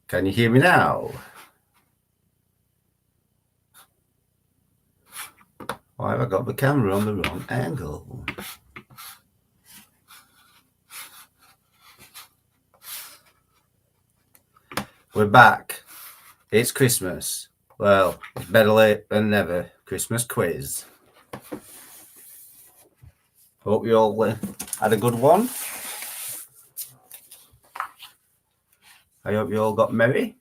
Can you hear me now? Why have I got the camera on the wrong angle? We're back. It's Christmas. Well, it's better late than never. Christmas quiz. Hope you all had a good one. I hope you all got merry.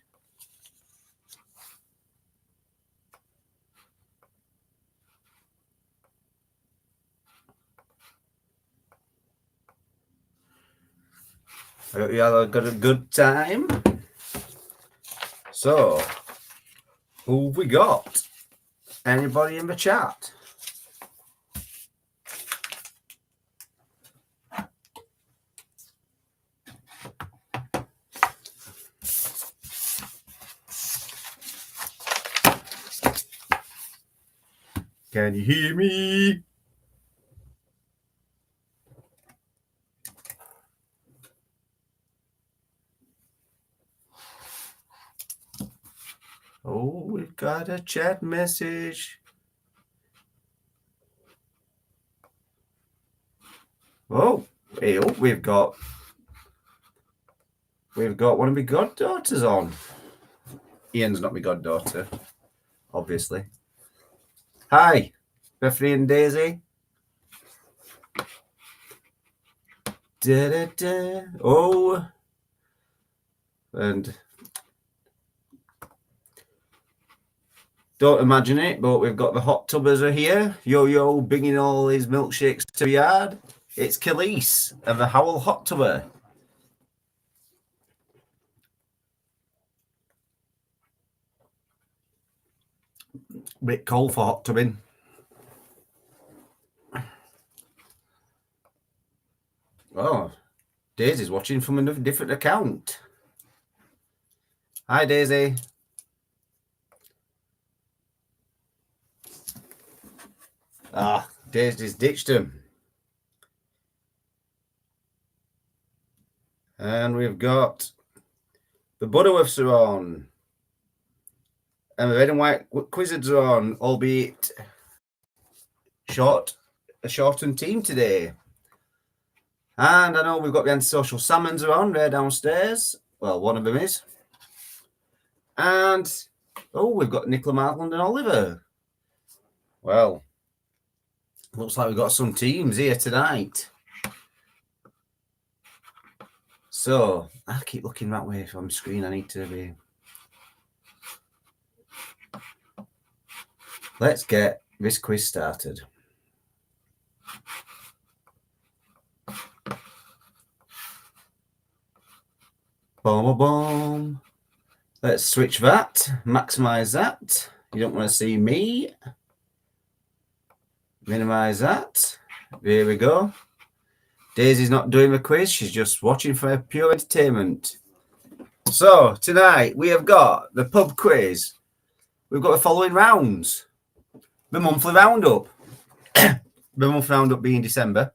I hope you all got a good time. So, who have we got? Anybody in the chat? Can you hear me? Oh, we've got a chat message. Oh, we've got one of my goddaughters on. Ian's not my goddaughter, obviously. Hi, Bethany and Daisy. Da-da-da. Oh, and don't imagine it, but we've got the hot tubbers are here. Yo, bringing all his milkshakes to the yard. It's Khalees and the Howell hot tubber. Bit cold for hot tubbing. Oh, Daisy's watching from a different account. Hi, Daisy. Daisy's ditched him. And we've got the Butterworths are on. And the Red and White Quizzards are on, albeit a shortened team today. And I know we've got the Antisocial Salmons are on there downstairs. Well, one of them is. And, we've got Nicola Markland and Oliver. Well, looks like we've got some teams here tonight. So, I keep looking that way from the screen. I need to be... Let's get this quiz started. Boom, boom. Let's switch that. Maximize that. You don't want to see me. Minimize that. There we go. Daisy's not doing the quiz. She's just watching for pure entertainment. So, tonight we have got the pub quiz. We've got the following rounds. The monthly roundup. The monthly roundup being December.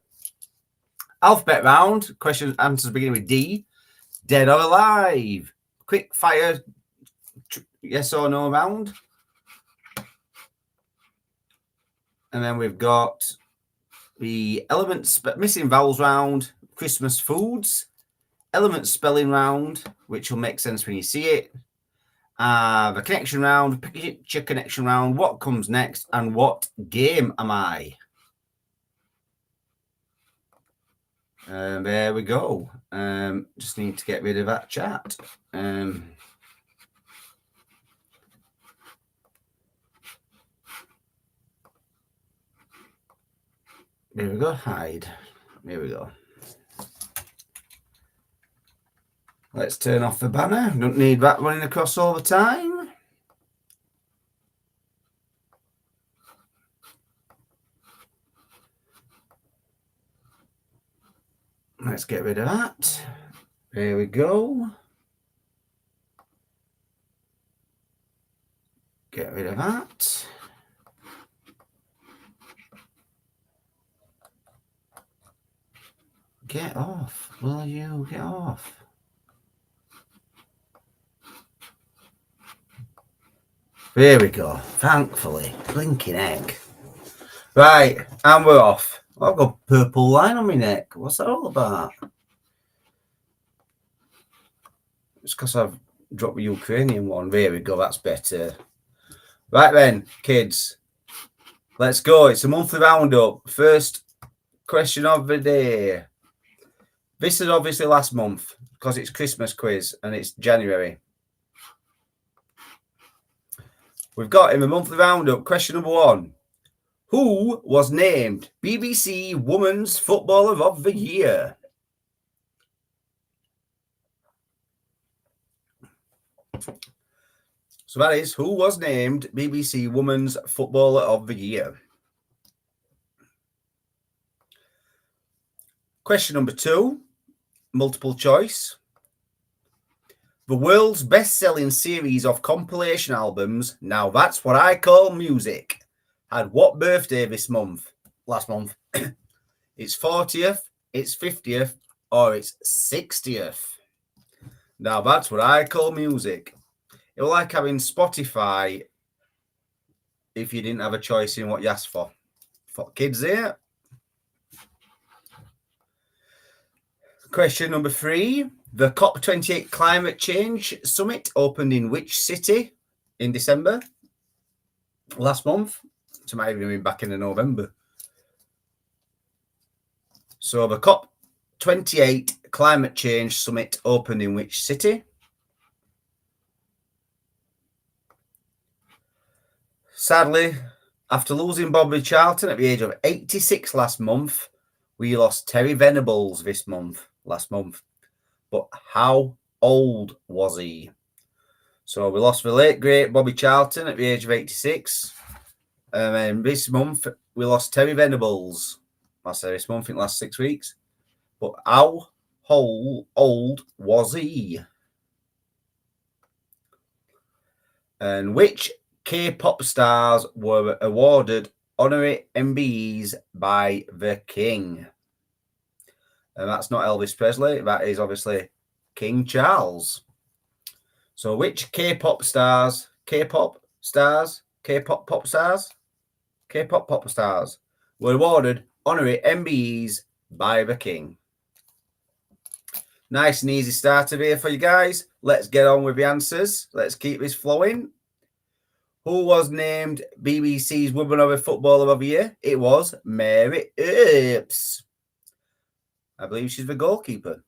Alphabet round. Questions, answers beginning with D. Dead or alive. Quick fire yes or no round. And then we've got the elements missing vowels round, Christmas foods, element spelling round, which will make sense when you see it. The connection round, picture connection round, what comes next, and what game am I? There we go. Just need to get rid of that chat. There we go. Hide. There we go. Let's turn off the banner. Don't need that running across all the time. Let's get rid of that. There we go. Get rid of that. Get off. Will you get off? Here we go. Thankfully. Blinking egg. Right, and we're off. I've got a purple line on my neck. What's that all about? It's because I've dropped the Ukrainian one. There we go. That's better. Right then, kids. Let's go. It's a monthly roundup. First question of the day. This is obviously last month because it's Christmas quiz and it's January. We've got in the monthly roundup, question number 1. Who was named BBC Women's Footballer of the Year? So that is, who was named BBC Women's Footballer of the Year? Question number 2, multiple choice. The world's best-selling series of compilation albums, Now That's What I Call Music, had what birthday this month? Last month. Its 40th, its 50th, or its 60th. Now that's what I call music. It was like having Spotify if you didn't have a choice in what you asked for. For kids here. Question number 3. The COP28 Climate Change Summit opened in which city in December? Last month. It might have been back in November. So the COP28 Climate Change Summit opened in which city? Sadly, after losing Bobby Charlton at the age of 86 last month, we lost Terry Venables last month. But how old was he? So we lost the late, great Bobby Charlton at the age of 86. And then this month, we lost Terry Venables. I say this month, in the last 6 weeks. But how old was he? And which K-pop stars were awarded honorary MBEs by the King? And that's not Elvis Presley. That is obviously King Charles. So which K-pop stars were awarded honorary MBEs by the King? Nice and easy starter here for you guys. Let's get on with the answers. Let's keep this flowing. Who was named BBC's Woman of the Footballer of the Year? It was Mary Earps. I believe she's the goalkeeper.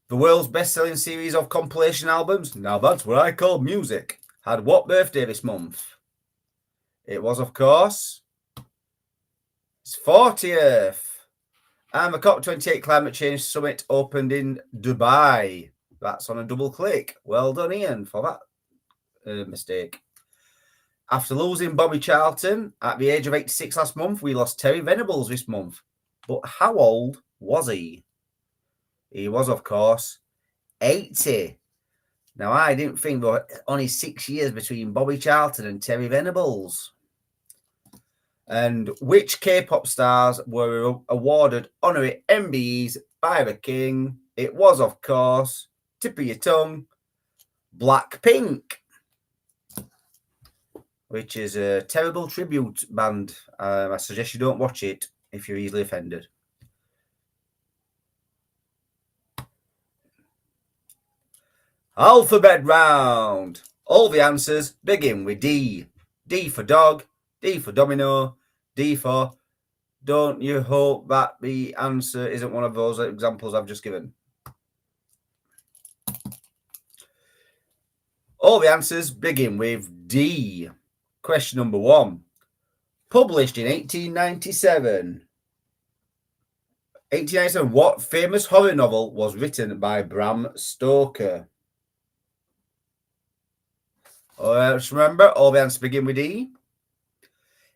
The world's best-selling series of compilation albums, Now That's What I Call Music, had what birthday this month? It was, of course, its 40th. And the COP28 Climate Change Summit opened in Dubai. That's on a double click. Well done, Ian, for that mistake. After losing Bobby Charlton at the age of 86 last month, we lost Terry Venables this month. But how old was he? He was, of course, 80. Now, I didn't think there were only 6 years between Bobby Charlton and Terry Venables. And which K-pop stars were awarded honorary MBEs by the King? It was, of course, tip of your tongue, Blackpink, which is a terrible tribute band. I suggest you don't watch it if you're easily offended. Alphabet round. All the answers begin with D. D for dog, D for domino, D for don't you hope that the answer isn't one of those examples I've just given. All the answers begin with D. Question number 1. Published in 1897. 1897, what famous horror novel was written by Bram Stoker? Just remember, all the answers begin with E.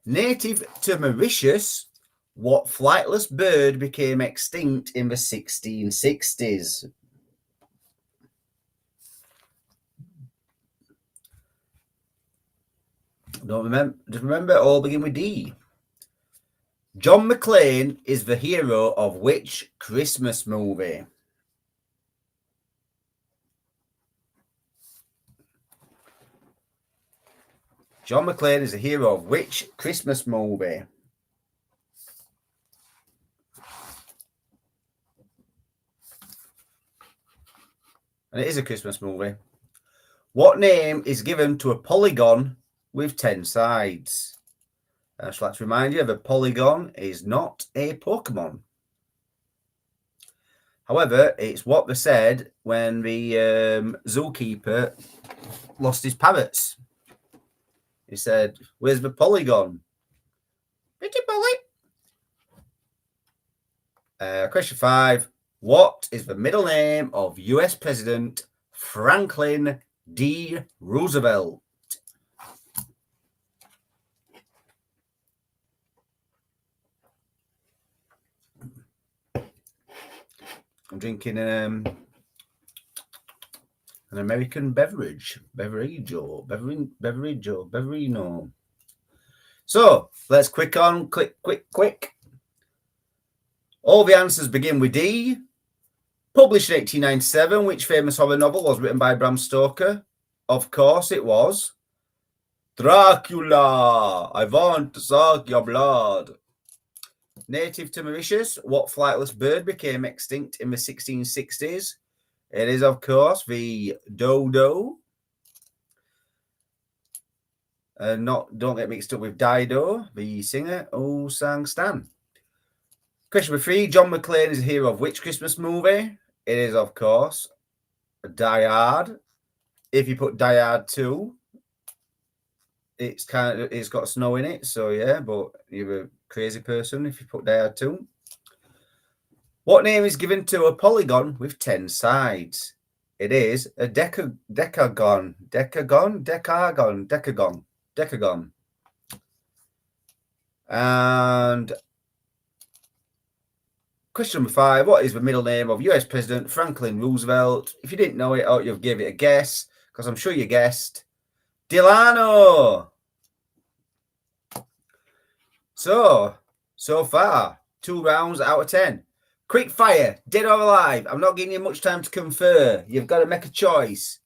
Native to Mauritius, what flightless bird became extinct in the 1660s? Don't remember. Just remember, all begin with D. John McClane is the hero of which Christmas movie? John McClane is the hero of which Christmas movie? And it is a Christmas movie. What name is given to a polygon with 10 sides? I'd just like to remind you, a polygon is not a Pokemon. However, it's what they said when the zookeeper lost his parrots. He said, "Where's the polygon?" Pretty Polly. Question 5. What is the middle name of US President Franklin D. Roosevelt? I'm drinking an American beverage. Beverino. So let's click. All the answers begin with D. Published in 1897, which famous horror novel was written by Bram Stoker? Of course it was. Dracula, I want to suck your blood. Native to Mauritius, what flightless bird became extinct in the 1660s? It is, of course, the dodo. Don't get mixed up with Dido, the singer who sang Stan. Question number 3. John McClane is the hero of which Christmas movie? It is, of course, Die Hard. If you put Die Hard 2, it's got snow in it, so yeah, but you're a crazy person if you put Die Hard 2. What name is given to a polygon with 10 sides? It is a decagon. And question number 5. What is the middle name of US President Franklin Roosevelt? If you didn't know it, or you've given it a guess, because I'm sure you guessed, Delano. So far, 2 rounds out of 10. Quick fire, dead or alive. I'm not giving you much time to confer. You've got to make a choice.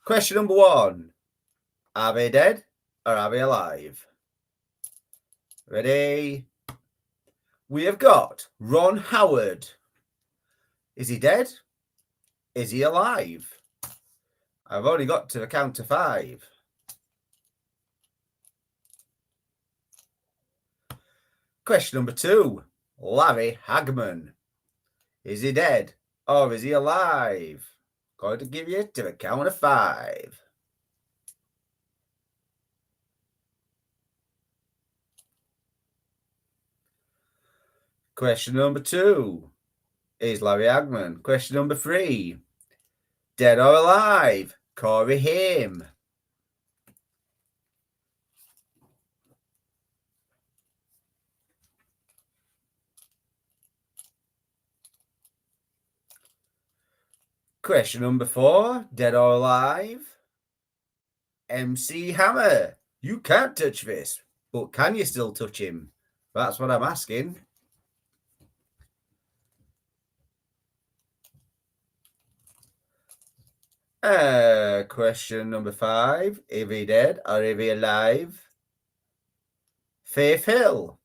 Question number 1. Are they dead or are they alive? Ready? We have got Ron Howard. Is he dead? Is he alive? I've only got to the count to 5. Question number 2. Larry Hagman. Is he dead or is he alive? Going to give you to the count of 5. Question number 2. Is Larry Hagman. Question number 3. Dead or alive? Corey Haim. Question number 4. Dead or alive? MC Hammer. You can't touch this, but can you still touch him? That's what I'm asking. Question number 5. Is he dead or is he alive? Faith Hill.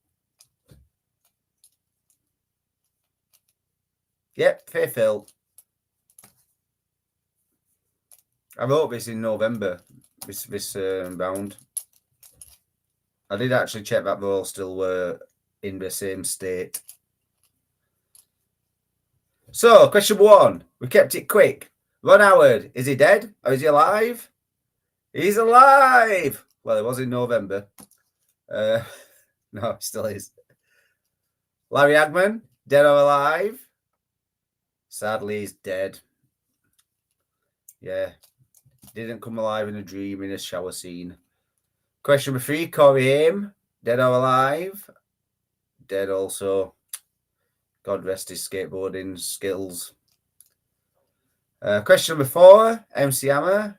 Yep, Faith Hill. I wrote this in November, this round. I did actually check that they all still were in the same state. So, question 1. We kept it quick. Ron Howard, is he dead or is he alive? He's alive. Well, it was in November. No, it still is. Larry Hagman, dead or alive? Sadly, he's dead. Yeah. Didn't come alive in a dream in a shower scene. Question number 3. Corey Haim, dead or alive? Dead also. God rest his skateboarding skills. Question number 4. MC Hammer.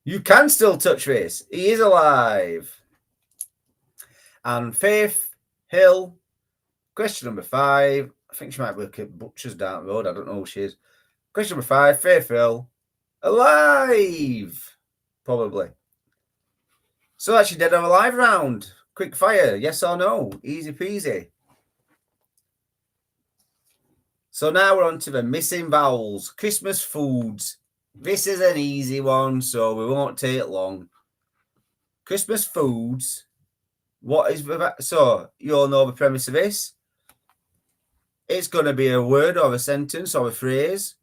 You can still touch this. He is alive. And Faith Hill. Question number 5. I think she might work at Butcher's down the road. I don't know who she is. Question number 5. Faith Hill. Alive. Probably. So that's your Dead or Alive round. Quick fire, yes or no? Easy peasy. So now we're on to the missing vowels. Christmas foods. This is an easy one, so we won't take long. Christmas foods. What is the... So you all know the premise of this. It's going to be a word or a sentence or a phrase,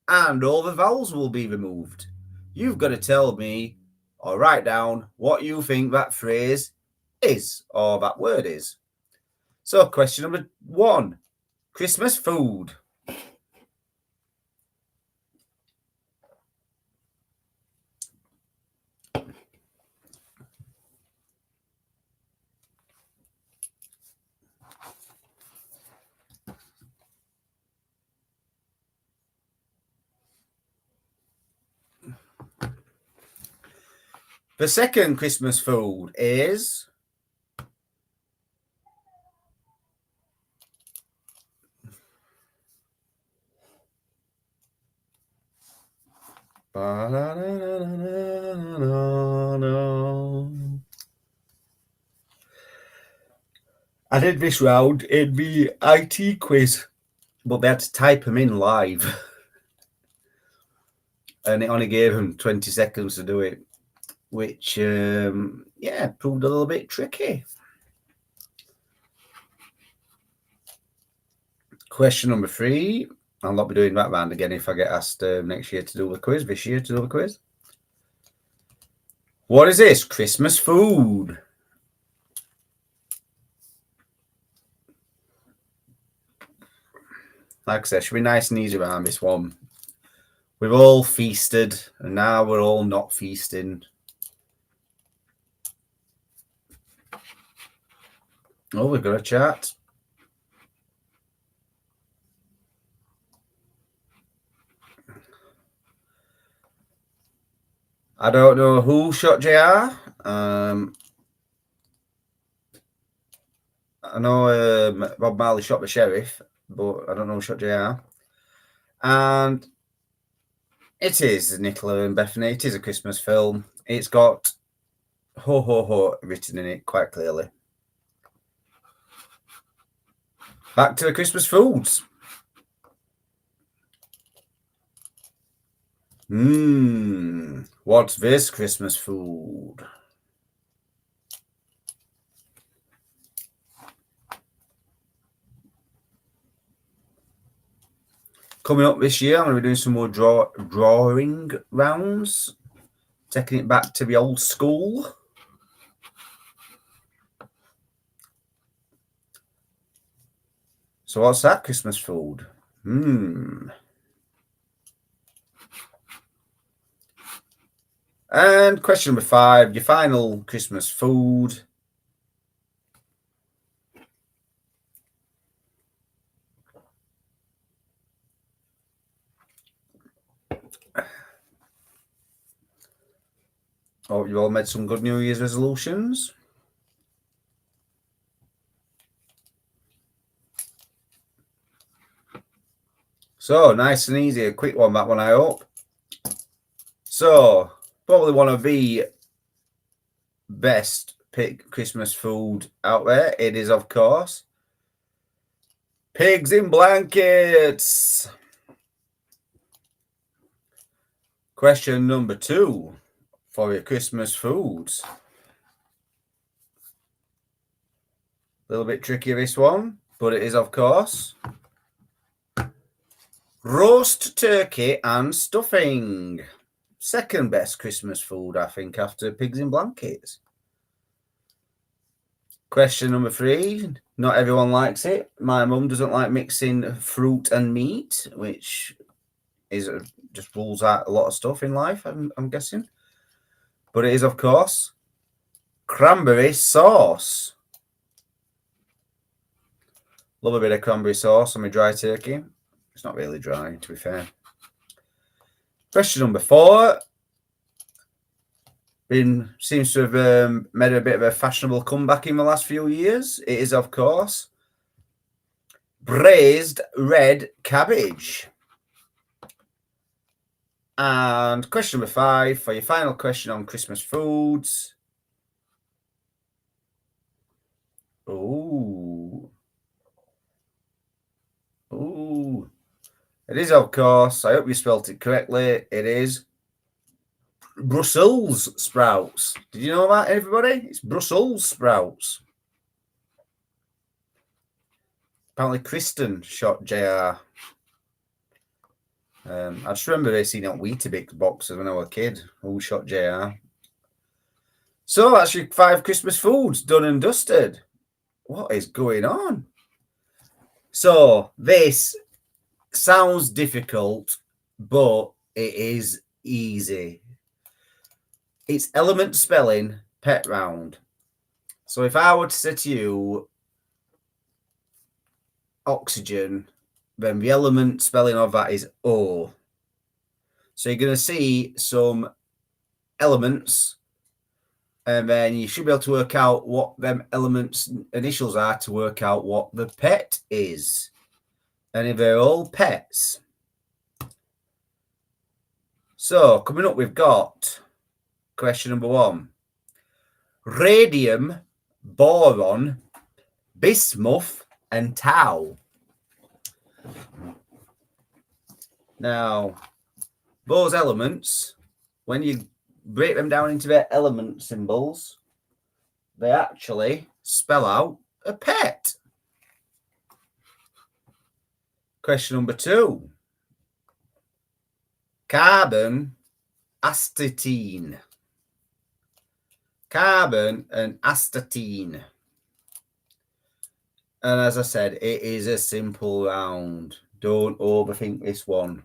and all the vowels will be removed. You've got to tell me or write down what you think that phrase is or that word is. So question number 1. Christmas food. The second Christmas food is I did this round in the IT quiz, but they had to type them in live. And it only gave them 20 seconds to do it, which, yeah, proved a little bit tricky. Question number 3. I'll not be doing that round again if I get asked next year to do the quiz, this year to do the quiz. What is this? Christmas food. Like I said, should be nice and easy around this one. We've all feasted, and now we're all not feasting. Oh, we've got a chat. I don't know who shot JR. I know Rob Marley shot the sheriff, but I don't know who shot JR. And it is Nicola and Bethany. It is a Christmas film. It's got ho ho ho written in it quite clearly. Back to the Christmas foods. What's this Christmas food? Coming up this year, I'm going to be doing some more drawing rounds, taking it back to the old school. So what's that Christmas food? And question number 5, your final Christmas food. Hope you all made some good New Year's resolutions. So, nice and easy, a quick one, that one, I hope. So, probably one of the best Christmas food out there. It is, of course, pigs in blankets. Question number 2 for your Christmas foods. A little bit tricky, this one, but it is, of course, roast turkey and stuffing. Second best Christmas food, I think, after pigs in blankets. Question number 3. Not everyone likes it. My mum doesn't like mixing fruit and meat, which is just rules out a lot of stuff in life, I'm guessing. But it is, of course, cranberry sauce. Love a bit of cranberry sauce on my dry turkey. It's not really dry, to be fair. Question number 4. Seems to have made a bit of a fashionable comeback in the last few years. It is, of course, braised red cabbage. And question number 5 for your final question on Christmas foods. Ooh. Ooh. It is, of course. I hope you spelt it correctly. It is Brussels sprouts. Did you know that, everybody? It's Brussels sprouts. Apparently, Kristen shot JR. I just remember seeing that Weetabix boxes when I was a kid. Who shot JR? So that's your 5 Christmas foods done and dusted. What is going on? So this sounds difficult, but it is easy. It's element spelling pet round. So if I were to say to you oxygen, then the element spelling of that is O. So you're going to see some elements, and then you should be able to work out what them elements initials are to work out what the pet is. And if they're all pets. So coming up, we've got question number 1. Radium, boron, bismuth, and tau. Now, those elements, when you break them down into their element symbols, they actually spell out a pet. Question number 2. Carbon, astatine. Carbon and astatine. And as I said, it is a simple round. Don't overthink this one.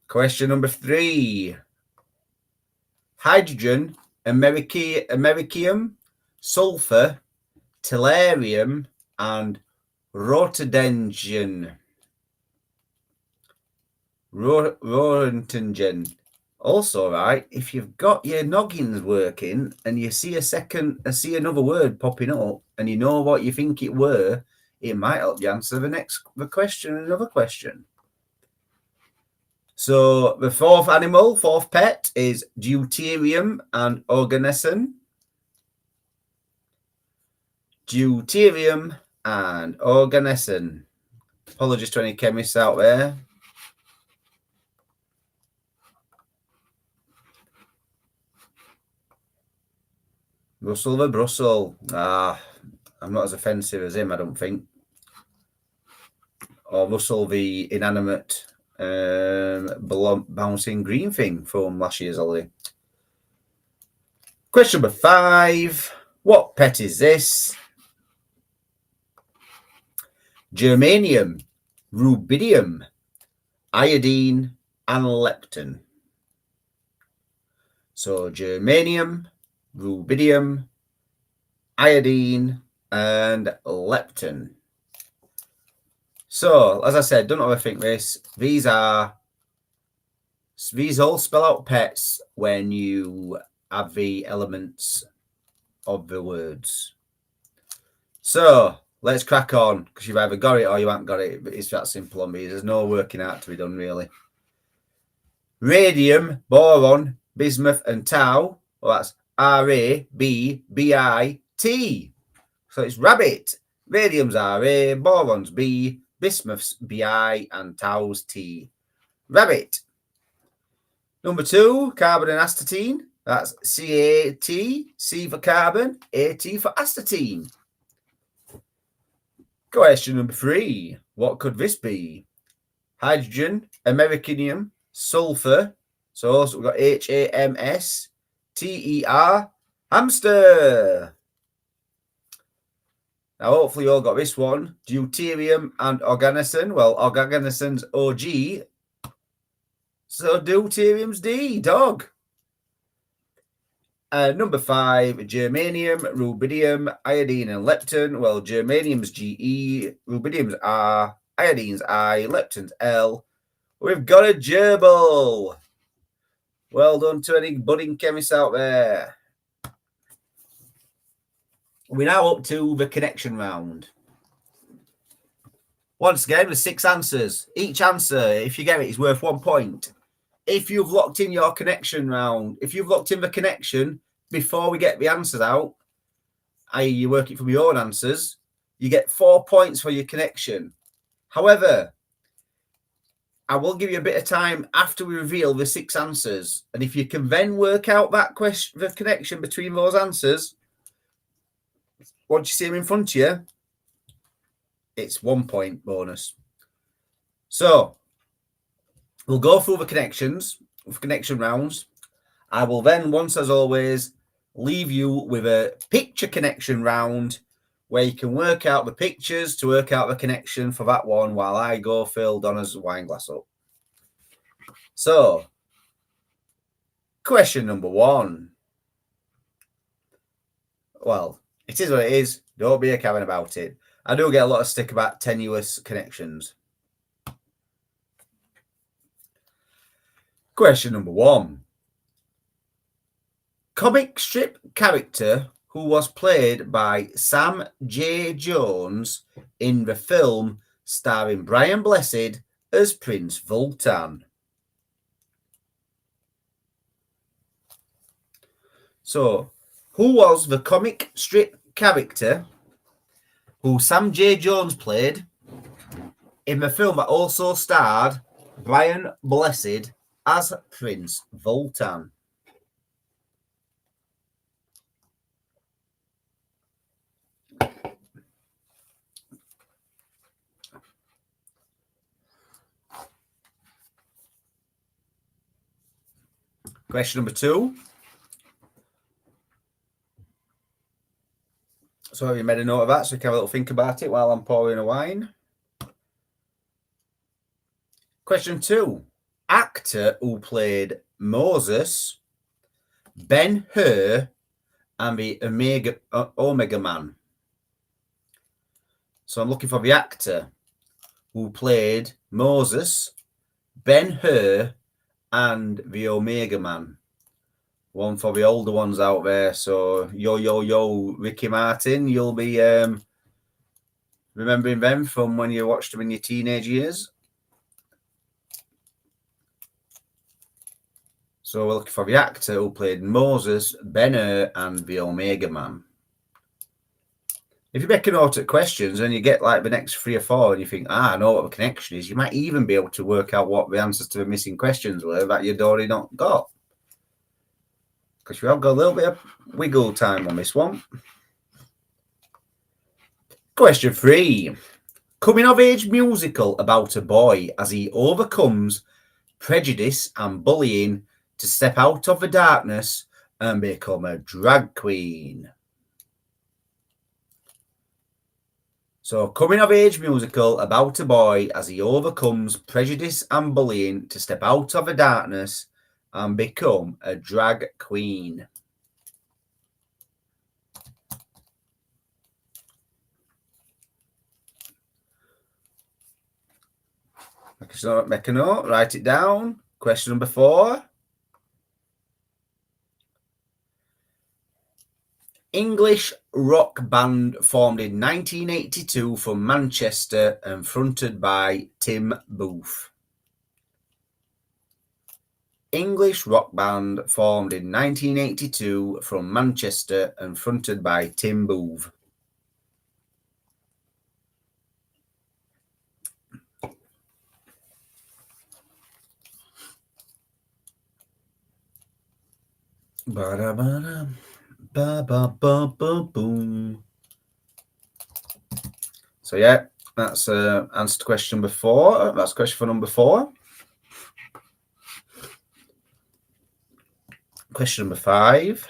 Question number 3. Hydrogen, americium, sulfur, tellurium, and rhodantgen. Rhodantgen. Also, right, if you've got your noggins working and you see another word popping up and you know what you think it were, it might help you answer the question, another question. So the 4th pet is deuterium and organesson. Deuterium and organesson. Apologies to any chemists out there. Russell the Brussel. I'm not as offensive as him, I don't think. Or Russell the inanimate bouncing green thing from last year's holiday. Question number 5. What pet is this? Germanium, rubidium, iodine, and lepton. So germanium, rubidium, iodine, and lepton. So, as I said, don't overthink this. These all spell out pets when you have the elements of the words. So, let's crack on, because you've either got it or you haven't got it. But it's that simple on me. There's no working out to be done, really. Radium, boron, bismuth, and tau. Well, that's R-A-B-B-I-T. So it's rabbit. Radium's R-A, boron's B, bismuth's B-I, and tau's T. Rabbit. Number 2, carbon and astatine. That's C-A-T, C for carbon, A-T for astatine. Question number 3. What could this be? Hydrogen, americium, sulfur. So also we've got H-A-M-S-T-E-R, hamster. Now, hopefully you all got this one. Deuterium and organesson. Well, organesson's O-G. So deuterium's D, dog. Number 5, germanium, rubidium, iodine, and lepton. Well, germanium's G-E, rubidium's R, iodine's I, lepton's L. We've got a gerbil. Well done to any budding chemists out there. We're now up to the connection round. Once again, with 6 answers. Each answer, if you get it, is worth 1 point. If you've locked in your connection round, if you've locked in the connection, before we get the answers out, i.e. you work it from your own answers, you get 4 points for your connection. However, I will give you a bit of time after we reveal the 6 answers. And if you can then work out that question, the connection between those answers, once you see them in front of you, it's 1 point bonus. So we'll go through the connections, connection rounds. I will then, once as always, leave you with a picture connection round where you can work out the pictures to work out the connection for that one while I go fill Donna's wine glass up. So, question number 1. Well, it is what it is. Don't be a Karen about it. I do get a lot of stick about tenuous connections. Question number 1. Comic strip character who was played by Sam J. Jones in the film starring Brian Blessed as Prince Vultan. So, who was the comic strip character who Sam J. Jones played in the film that also starred Brian Blessed as Prince Vultan? Question number 2. So have you made a note of that so you can have a little think about it while I'm pouring a wine? Question 2. Actor who played Moses, Ben-Hur, and the Omega Man. So I'm looking for the actor who played Moses, Ben-Hur, and the Omega Man. One for the older ones out there. So yo, Ricky Martin, you'll be remembering them from when you watched them in your teenage years. So we're looking for the actor who played Moses, Ben-Hur, and the Omega Man. If you make a note of questions and you get like the next 3 or 4 and you think, I know what the connection is, you might even be able to work out what the answers to the missing questions were that you'd already not got. Because we have got a little bit of wiggle time on this one. Question 3. Coming of age musical about a boy as he overcomes prejudice and bullying to step out of the darkness and become a drag queen. So, coming of age musical about a boy as he overcomes prejudice and bullying to step out of the darkness and become a drag queen. Make a note, write it down. Question number 4. English rock band formed in 1982 from Manchester and fronted by Tim Booth. English rock band formed in 1982 from Manchester and fronted by Tim Booth. Ba-da-ba-da. Ba-ba-ba-ba-boom. So yeah, that's answer to question number 4. That's question for number 4. Question number 5.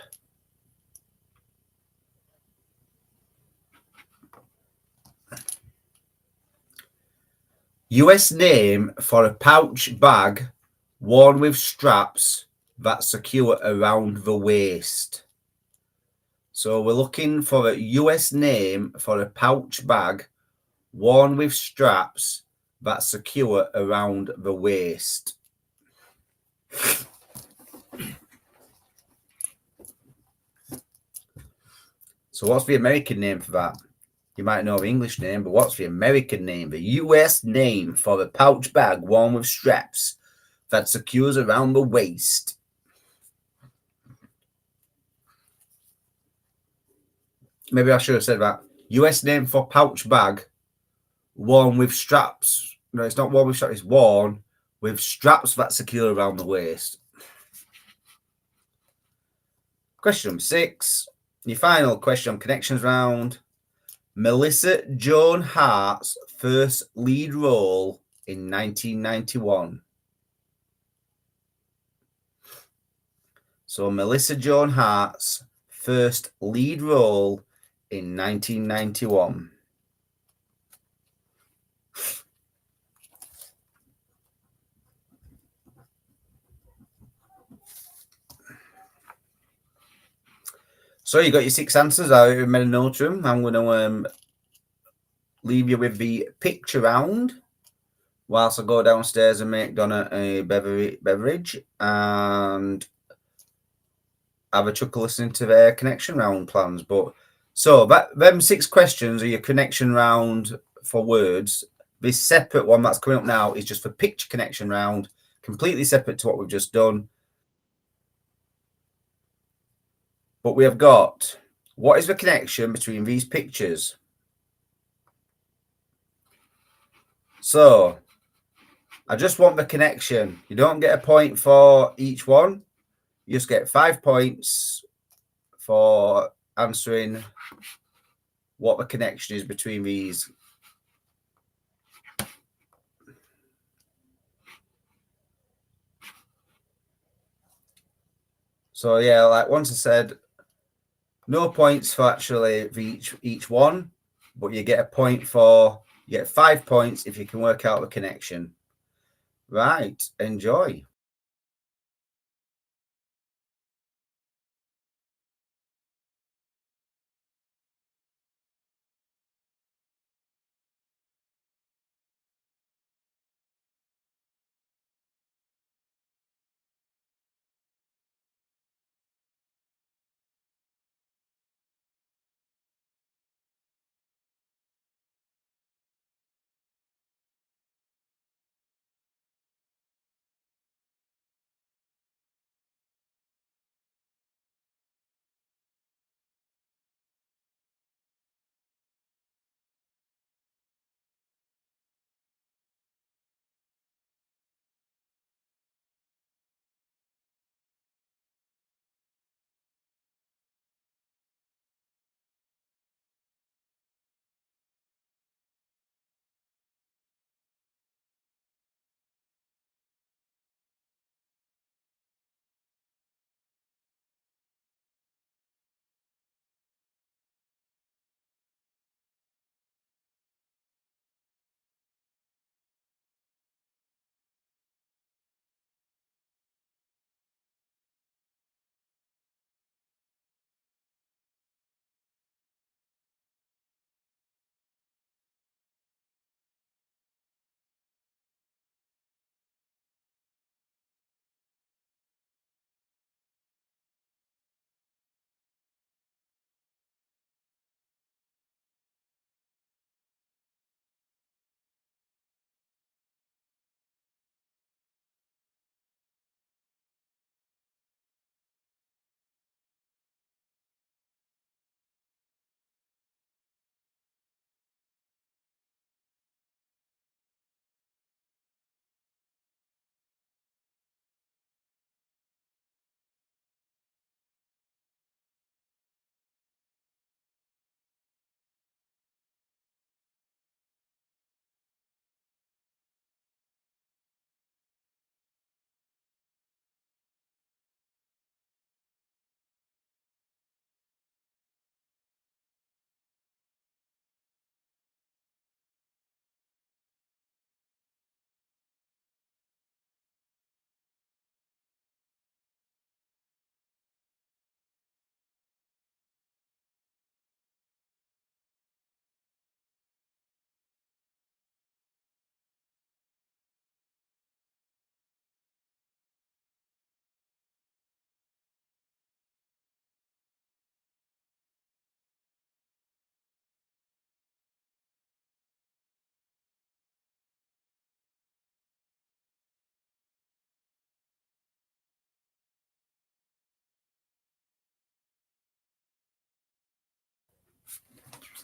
US name for a pouch bag worn with straps that secure around the waist. So we're looking for a US name for a pouch bag worn with straps that secure around the waist. So what's the American name for that? You might know the English name, but what's the American name? The US name for a pouch bag worn with straps that secures around the waist. maybe I should have said that. US name for pouch bag, worn with straps. No, it's not worn with straps, it's worn with straps that secure around the waist. Question number 6. Your final question on connections round. Melissa Joan Hart's first lead role in 1991. So Melissa Joan Hart's first lead role in 1991. So you got your 6 answers. I made a note of them. I'm going to leave you with the picture round whilst I go downstairs and make Donna a beverage and have a chuckle listening to their connection round plans. But so them 6 questions are your connection round for words. This separate one that's coming up now is just for picture connection round, completely separate to what we've just done. But we have got, what is the connection between these pictures? So I just want the connection. You don't get a point for each one. You just get 5 points for answering what the connection is between these. So yeah, like once I said, no points for actually each one, but you get a point for, you get 5 points if you can work out the connection. Right, enjoy.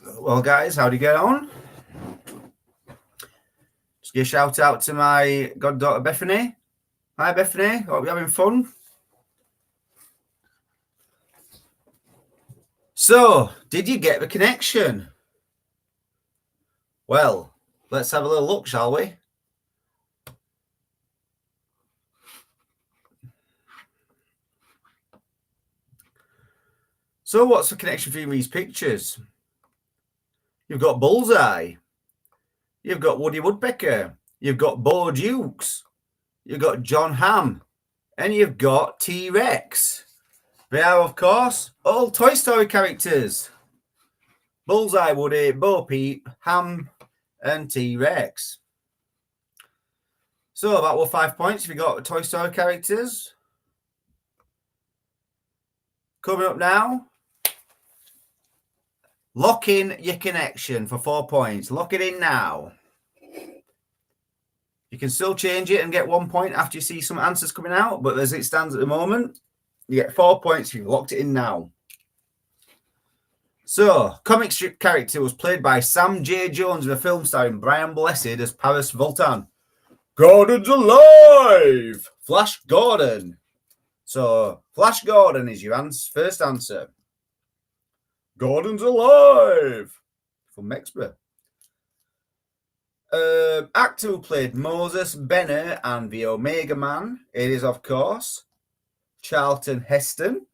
Well, guys, how do you get on? Just give a shout out to my goddaughter Bethany. Hi, Bethany. Hope you're having fun. So, did you get the connection? Well, let's have a little look, shall we? So, what's the connection between these pictures? You've got Bullseye. You've got Woody Woodpecker. You've got Bo Dukes. You've got John Hamm. And you've got T-Rex. They are, of course, all Toy Story characters. Bullseye, Woody, Bo Peep, Ham, and T-Rex. So that were 5 points if you got Toy Story characters. Coming up now, lock in your connection for 4 points. Lock it in now. You can still change it and get 1 point after you see some answers coming out, but as it stands at the moment, you get 4 points if you've locked it in now. So, comic strip character was played by Sam J. Jones in a film starring Brian Blessed as Paris Voltan. Gordon's alive! Flash Gordon. So, Flash Gordon is your first answer. Gordon's alive! From Mexborough. Actor who played Moses, Benner, and the Omega Man. It is, of course, Charlton Heston.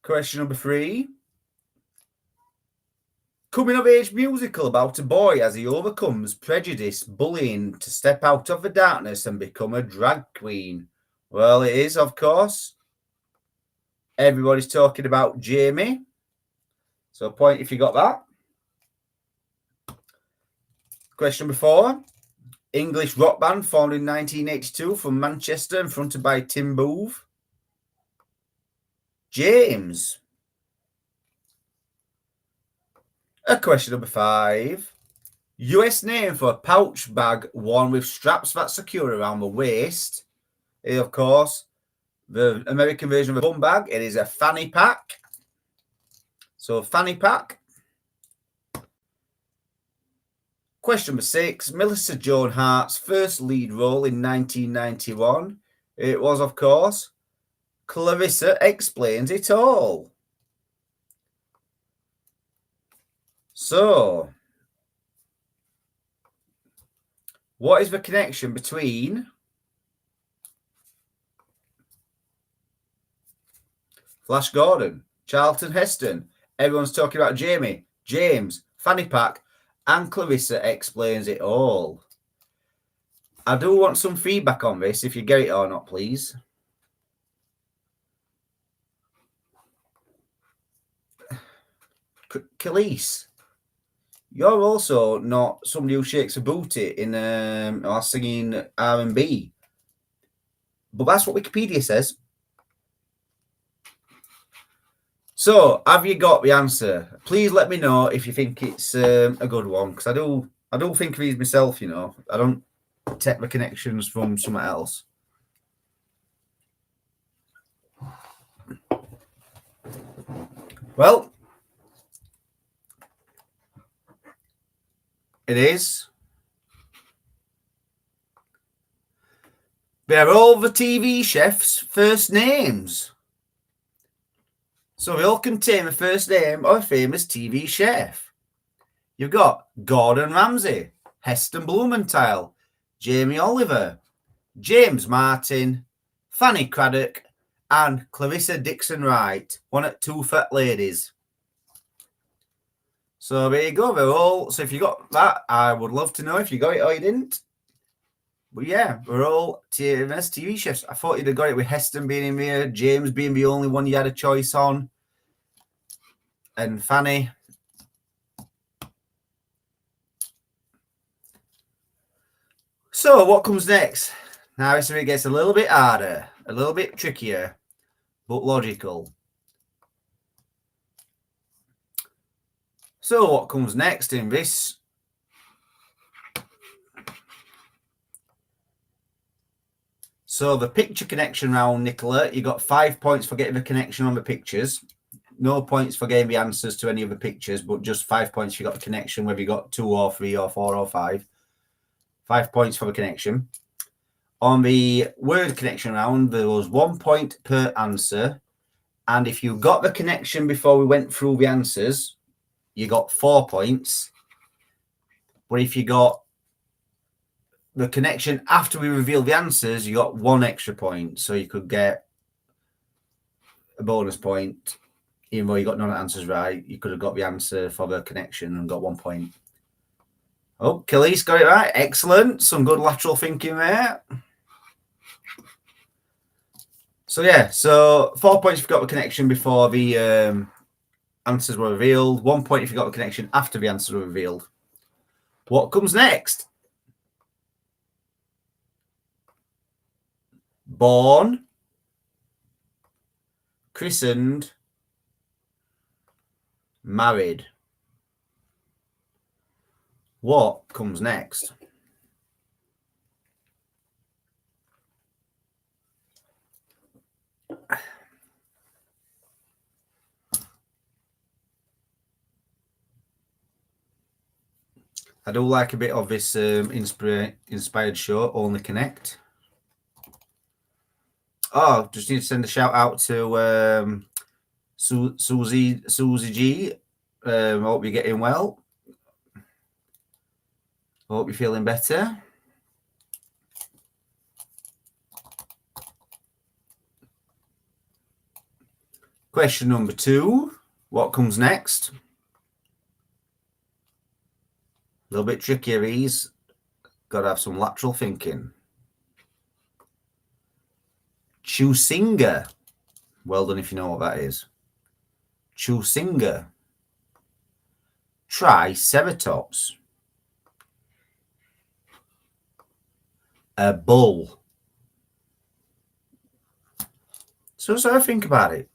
Question number 3. Coming of age musical about a boy as he overcomes prejudice, bullying to step out of the darkness and become a drag queen. Well, it is, of course. Everybody's talking about Jamie. So, a point if you got that. Question number 4. English rock band formed in 1982 from Manchester and fronted by Tim Booth. James. Question number 5. US name for a pouch bag worn with straps that secure around the waist. It, of course, the American version of a bum bag. It is a fanny pack. So, fanny pack. Question number 6. Melissa Joan Hart's first lead role in 1991. It was, of course, Clarissa Explains It All. So, what is the connection between Flash Gordon, Charlton Heston, everyone's talking about Jamie, James, Fanny Pack, and Clarissa Explains It All? I do want some feedback on this, if you get it or not, please. Khalees, you're also not somebody who shakes a booty in or singing R&B. But that's what Wikipedia says. So, have you got the answer? Please let me know if you think it's a good one, because I do think of these myself, you know. I don't take the connections from somewhere else. Well, it is. They're all the TV chefs' first names. So they all contain the first name of a famous TV chef. You've got Gordon Ramsay, Heston Blumenthal, Jamie Oliver, James Martin, Fanny Craddock, and Clarissa Dixon Wright, one at Two Fat Ladies. So there you go. They're all. So if you got that, I would love to know if you got it or you didn't. But yeah, we're all famous TV chefs. I thought you'd have got it with Heston being in there, James being the only one you had a choice on, and Fanny. So what comes next? Now this it gets a little bit harder, a little bit trickier, but logical. So what comes next in this? So the picture connection round, Nicola, you got 5 points for getting the connection on the pictures. no points for getting the answers to any of the pictures, but just 5 points if you got the connection, whether you got 2 or 3 or 4 or 5. 5 points for the connection. On the word connection round, there was 1 point per answer. And if you got the connection before we went through the answers, you got 4 points. But if you got the connection after we revealed the answers, you got 1 extra point. So you could get a bonus point. Even though you got none of the answers right, you could have got the answer for the connection and got 1 point. Oh, Khalees got it right. Excellent. Some good lateral thinking there. So, yeah. So, 4 points if you got the connection before the answers were revealed. 1 point if you got the connection after the answers were revealed. What comes next? Born, christened, married. What comes next? I do like a bit of this inspired show, Only Connect. Oh, just need to send a shout out to Susie G. Hope you're getting well. Hope you're feeling better. Question number 2. What comes next? A little bit trickier, these. Got to have some lateral thinking. Chusinga. Well done if you know what that is. Chusinga. Triceratops. A bull. So have a think about it.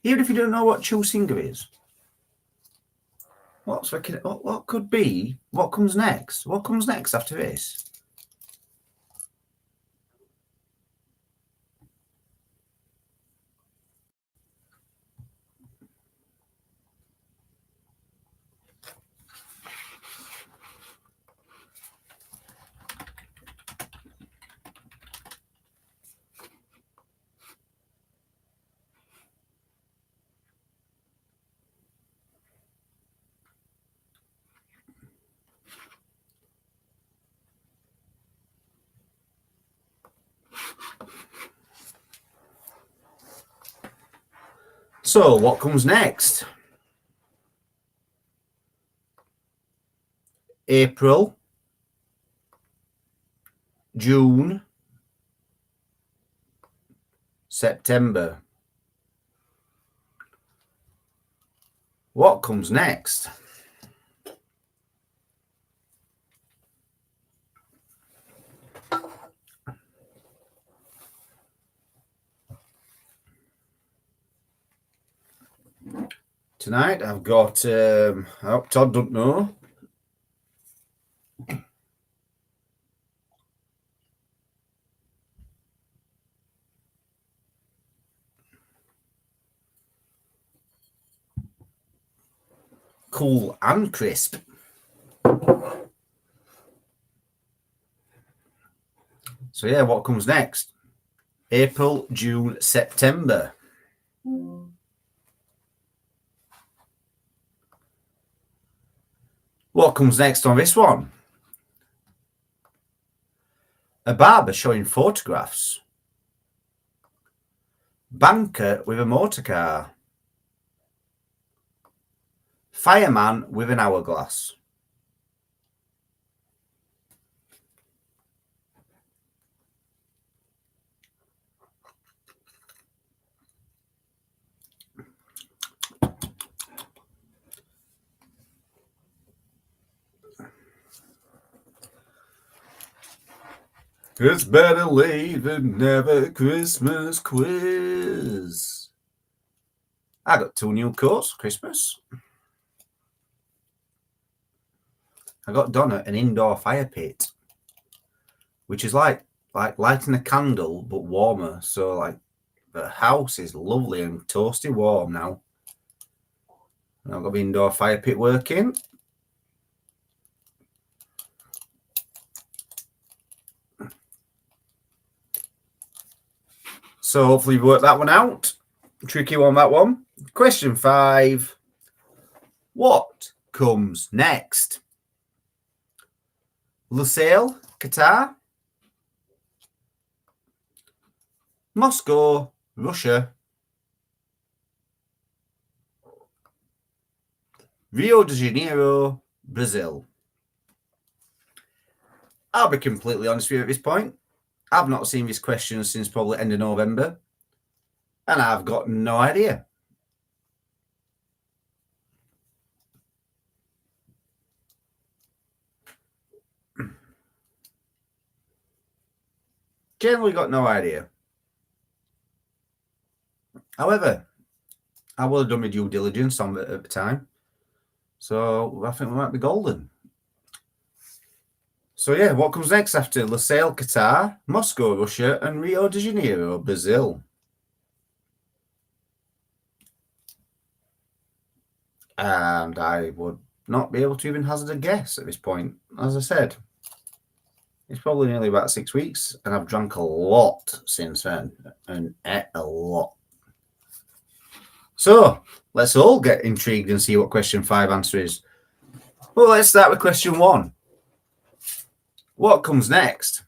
Even if you don't know what Chusinga is, what could be? What comes next? What comes next after this? So, what comes next? April, June, September. What comes next? Tonight I've got, I hope Todd don't know. Cool and crisp. So yeah, what comes next? April, June, September. What comes next on this one? A barber showing photographs. Banker with a motor car. Fireman with an hourglass. It's better late than never. Christmas quiz. I got 2 new coats for Christmas. I got Donna an indoor fire pit, which is like lighting a candle but warmer. So like the house is lovely and toasty warm now. I've got the indoor fire pit working. So hopefully we work that one out. Tricky one, that one. Question 5. What comes next? Lusail, Qatar. Moscow, Russia. Rio de Janeiro, Brazil. I'll be completely honest with you at this point. I've not seen this question since probably end of November. And I've got no idea. Generally got no idea. However, I would have done my due diligence on it at the time. So I think we might be golden. So yeah, what comes next after Lusail, Qatar, Moscow, Russia, and Rio de Janeiro, Brazil? And I would not be able to even hazard a guess at this point. As I said, it's probably nearly about 6 weeks, and I've drank a lot since then, and ate a lot. So let's all get intrigued and see what question 5 answer is. Well, let's start with question 1. What comes next?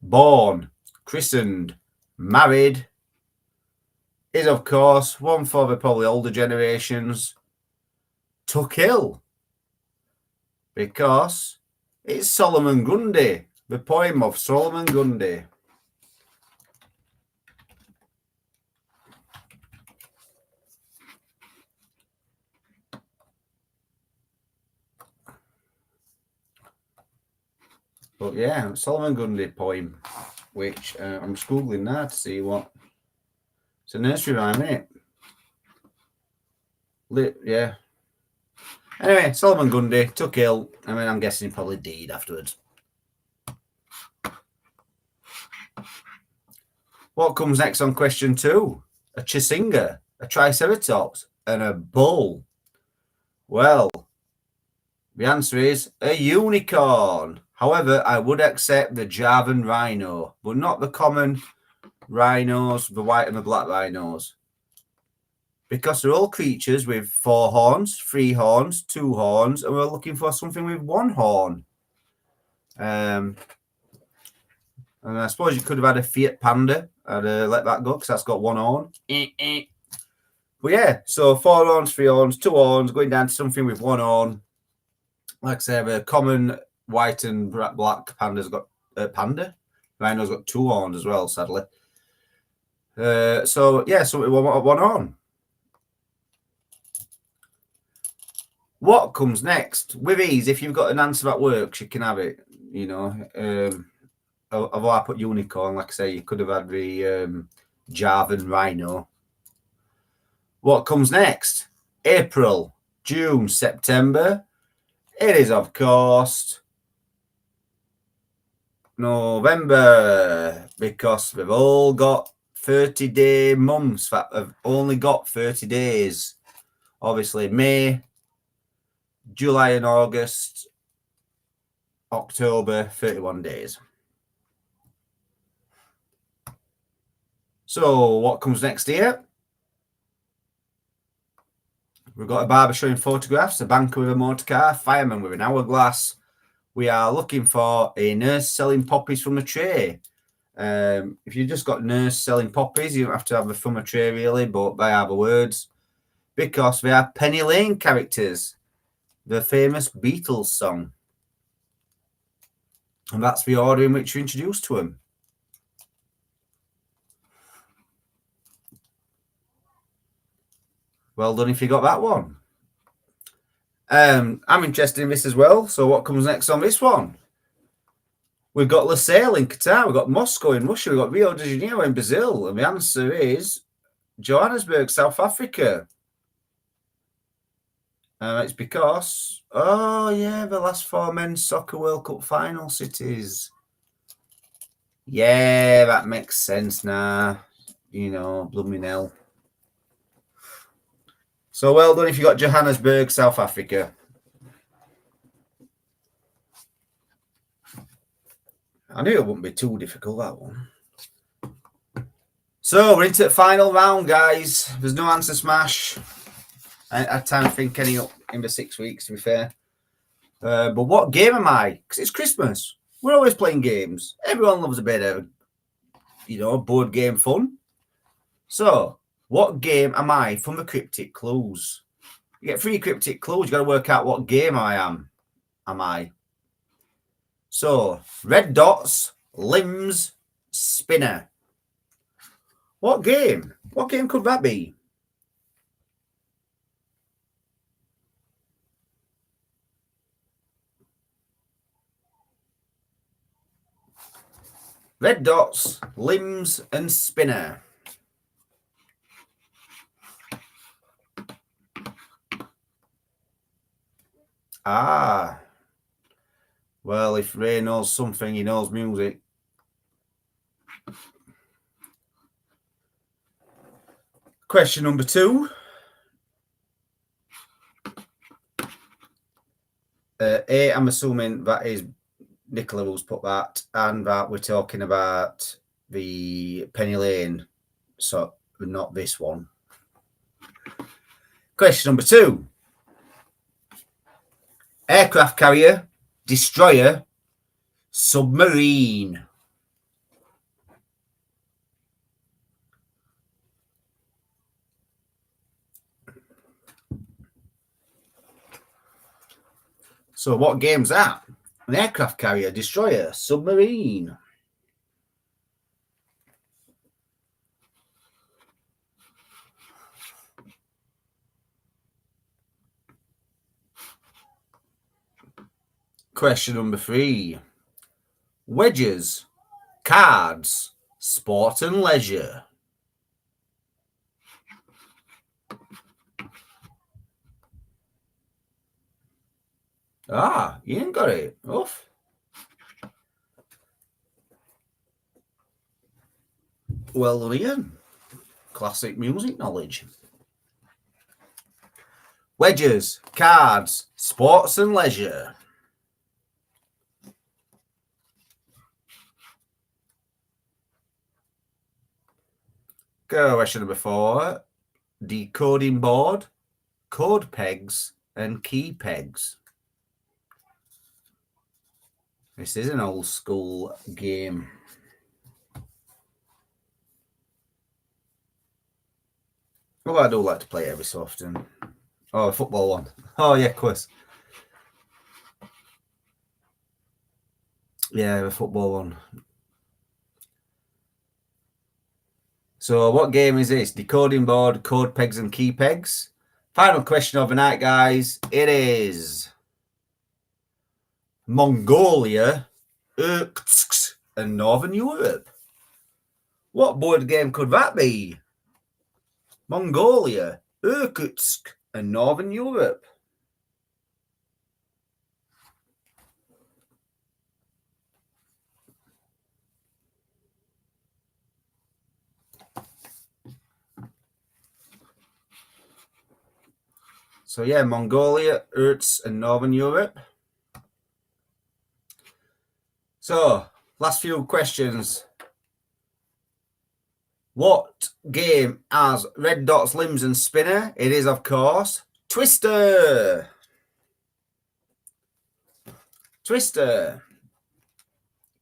Born, christened, married is, of course, one for the probably older generations. Took ill, because it's Solomon Grundy, the poem of Solomon Grundy. But yeah, Solomon Grundy poem, which I'm just Googling now to see what. It's a nursery rhyme, isn't it? Yeah. Anyway, Solomon Grundy took ill. I mean, I'm guessing he probably died afterwards. What comes next on question 2? A Chisinga, a Triceratops, and a bull. Well, the answer is a unicorn. However, I would accept the Javan rhino, but not the common rhinos, the white and the black rhinos. Because they're all creatures with 4 horns, 3 horns, 2 horns, and we're looking for something with 1 horn. And I suppose you could have had a Fiat Panda. I'd let that go because that's got 1 horn. But yeah, so 4 horns, 3 horns, 2 horns, going down to something with 1 horn. Like I say, the common white and black panda's got rhino's got 2 horns as well, sadly. So yeah, so we want 1 horn. What comes next? With these, if you've got an answer that works, you can have it. You know, although I put unicorn, like I say, you could have had the Javan rhino. What comes next? April, June, September. It is, of course, November, because we've all got 30-day months that have only got 30 days. Obviously, May, July and August, October, 31 days. So what comes next here? We've got a barber showing photographs, a banker with a motor car, fireman with an hourglass. We are looking for a nurse selling poppies from a tray. If you've just got nurse selling poppies, you don't have to have them from a tray really, but they are the words. Because they are Penny Lane characters. The famous Beatles song. And that's the order in which you're introduced to them. Well done if you got that one. I'm interested in this as well. So what comes next on this one? We've got Lusail in Qatar. We've got Moscow in Russia. We've got Rio de Janeiro in Brazil. And the answer is Johannesburg, South Africa. It's because, oh yeah, the last 4 men's soccer World Cup final cities. Yeah, that makes sense now. You know, blooming hell. So well done if you got Johannesburg, South Africa. I knew it wouldn't be too difficult, that one. So we're into the final round, guys. There's no answer smash. I had time to think any up in the 6 weeks, to be fair. But what game am I? Because it's Christmas. We're always playing games. Everyone loves a bit of, board game fun. So, what game am I from the cryptic clues? You get 3 cryptic clues. You got to work out what game I am. Am I? So, red dots, limbs, spinner. What game? What game could that be? Red dots, limbs, and spinner. Ah. Well, if Ray knows something, he knows music. Question number 2. A, I'm assuming that is Nicola who's put that, and that we're talking about the Penny Lane, so not this one. Question number 2. Aircraft carrier, destroyer, submarine. So what game's that? An aircraft carrier, destroyer, submarine. Question number 3. Wedges, cards, sport and leisure. Ah, you ain't got it. Oof. Well done, Ian. Classic music knowledge. Wedges, cards, sports and leisure. Question number 4. Decoding board, code pegs, and key pegs. This is an old school game. Well, I do like to play it every so often. Oh, a football one. Oh, yeah, quiz. Yeah, a football one. So what game is this? Decoding board, code pegs and key pegs. Final question of the night, guys. It is Mongolia, Irkutsk, and Northern Europe. What board game could that be? Mongolia, Irkutsk, and Northern Europe. So yeah, Mongolia, Irkutsk, and Northern Europe. So, last few questions. What game has red dots, limbs, and spinner? It is, of course, Twister. Twister.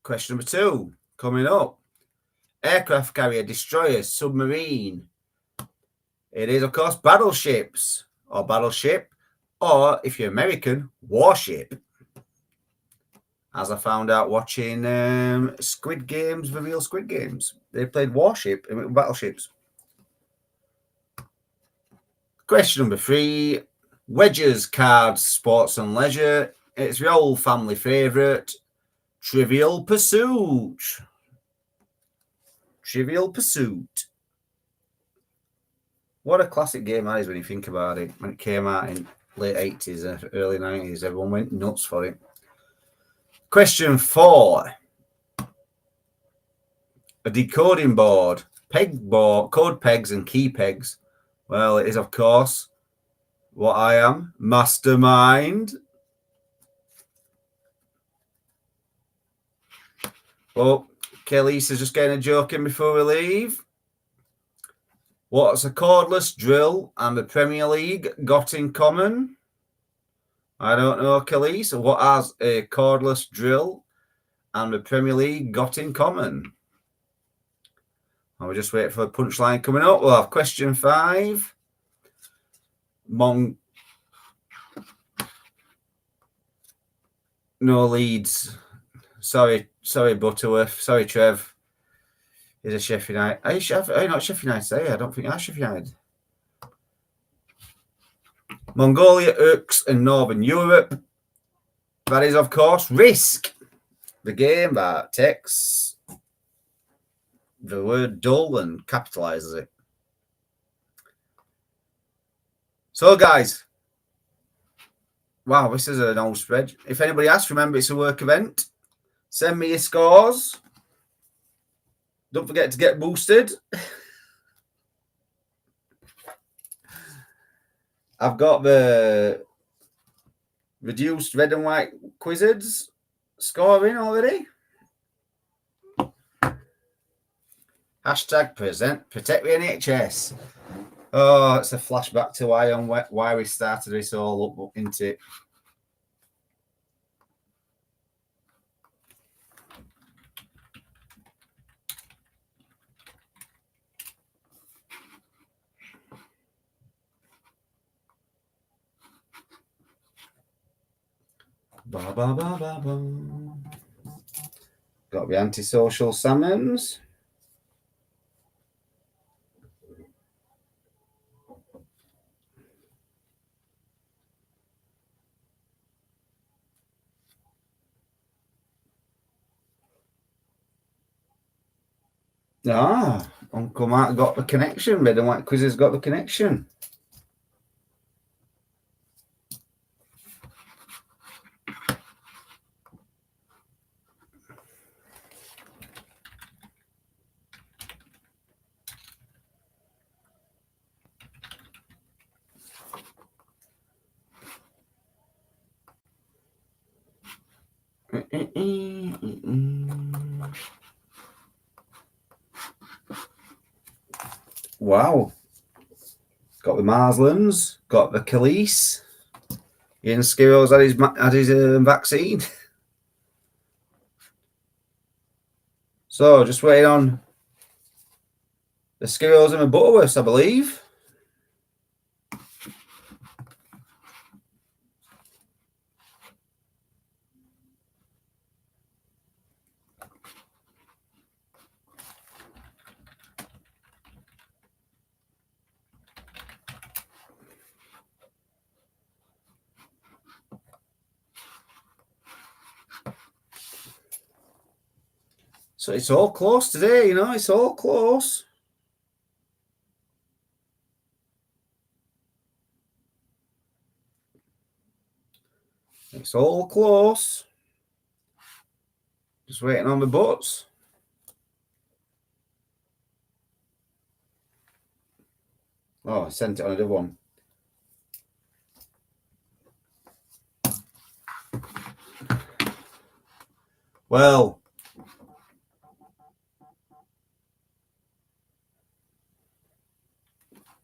Question number 2, coming up. Aircraft carrier, destroyer, submarine. It is, of course, battleships, or battleship, or, if you're American, warship. As I found out watching Squid Games, the real Squid Games. They played warship and battleships. Question number 3. Wedges, cards, sports and leisure. It's the old family favourite, Trivial Pursuit. Trivial Pursuit. What a classic game that is when you think about it. When it came out in late 80s, early 90s, everyone went nuts for it. Question 4. A decoding board, peg board, code pegs and key pegs. Well, it is, of course, What I am? Mastermind. Oh, Kelly's just getting a joke in before we leave. What's a cordless drill and the Premier League got in common? I don't know, Kelly. So what has a cordless drill and the Premier League got in common? I'll just wait for the punchline coming up. We'll have question 5. No Leeds. Sorry, Butterworth. Sorry, Trev. He's a Sheffield United. Are you not Sheffield United? I don't think I'm Sheffield United. Mongolia, Urks, and Northern Europe. That is, of course, Risk. The game that takes the word dull and capitalizes it. So, guys, wow, this is an old spread. If anybody asks, remember it's a work event. Send me your scores. Don't forget to get boosted. I've got the reduced red and white quizzes scoring already. Hashtag protect the NHS. Oh, it's a flashback to why we started this all up into it. Ba, ba, ba, ba, ba. Got the antisocial salmons. Uncle Mark got the connection. Red and white quizzes got the connection. Wow. Got the Marslands, got the Khalees. Ian Skirrell's had his vaccine. So just waiting on the Skirrells and the Butterworths, I believe. So it's all close today, you know, it's all close. It's all close. Just waiting on the butts. Oh, I sent it on another one. Well,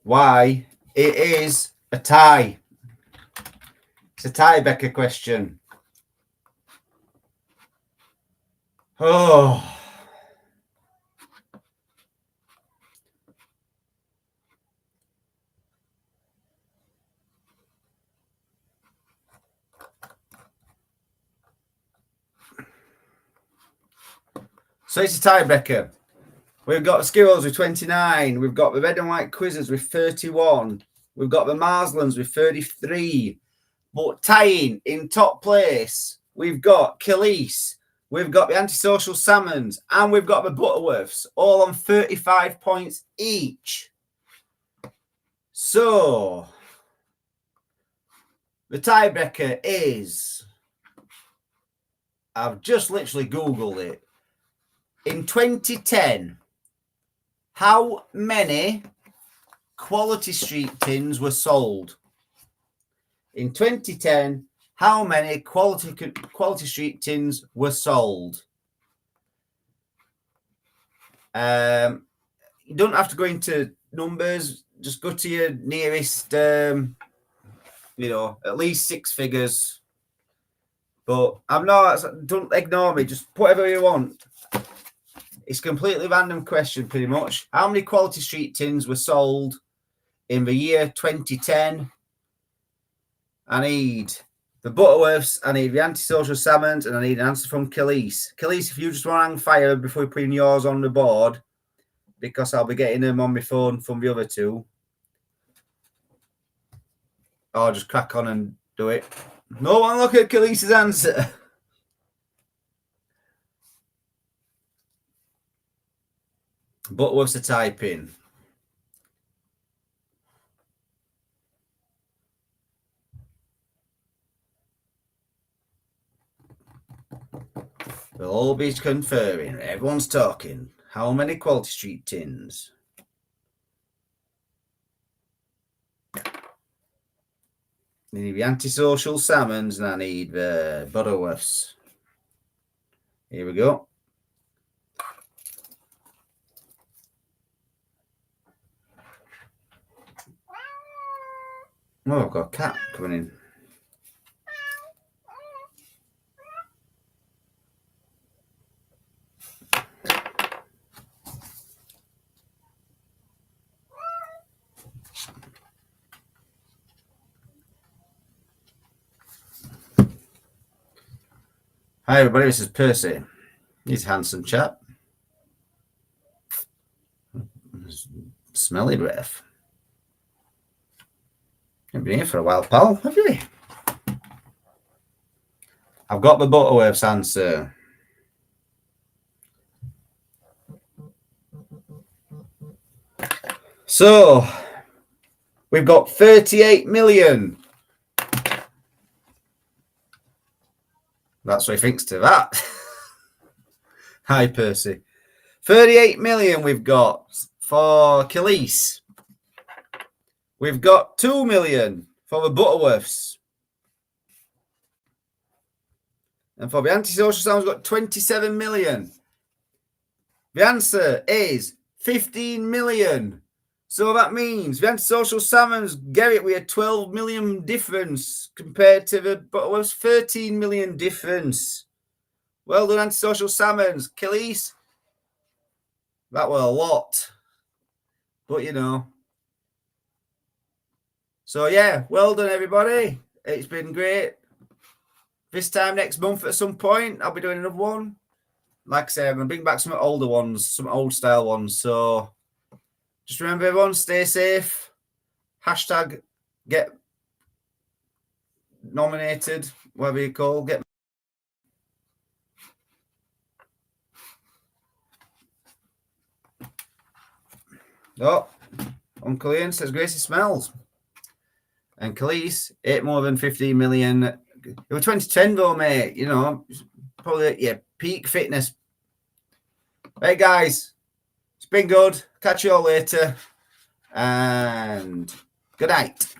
why? It is a tie. It's a tie-breaker question. Oh. So it's a tiebreaker. We've got the Skirrells with 29. We've got the red and white quizzes with 31. We've got the Marslands with 33. But tying in top place, we've got Khalees. We've got the antisocial salmons. And we've got the Butterworths, all on 35 points each. So the tiebreaker is... I've just literally Googled it. In 2010, how many Quality Street tins were sold? In 2010, how many Quality Street tins were sold? You don't have to go into numbers. Just go to your nearest, at least six figures. But I'm not. Don't ignore me. Just put whatever you want. It's a completely random question, pretty much. How many Quality Street tins were sold in the year 2010? I need the Butterworths, I need the Antisocial Salmons, and I need an answer from Khalees. Khalees, if you just want to hang fire before putting yours on the board, because I'll be getting them on my phone from the other two. Or just crack on and do it. No one look at Khalees' answer. Butterworths to type in. They'll all be conferring. Everyone's talking. How many Quality Street tins? I need the Antisocial Salmons and I need the Butterworths. Here we go. Oh, I've got a cat coming in. Hi everybody, this is Percy. He's a handsome chap. Smelly breath. You've been here for a while, pal, have you? I've got the Butterworths answer. So, we've got 38 million. That's what he thinks to that. Hi, Percy. 38 million we've got for Khalees. We've got 2 million for the Butterworths. And for the Antisocial Salmons, we've got 27 million. The answer is 15 million. So that means the Antisocial Salmons get it with a 12 million difference compared to the Butterworths 13 million difference. Well done, Antisocial Salmons. Khalees, that was a lot. But, you know. So, yeah, well done, everybody. It's been great. This time next month at some point, I'll be doing another one. Like I say, I'm going to bring back some older ones, some old style ones. So, just remember, everyone, stay safe. Hashtag get nominated, whatever you call, get. Oh, Uncle Ian says Gracie smells. And Khalees, ate more than 15 million. It was 2010 though, mate. You know, probably peak fitness. Hey guys, it's been good. Catch you all later. And good night.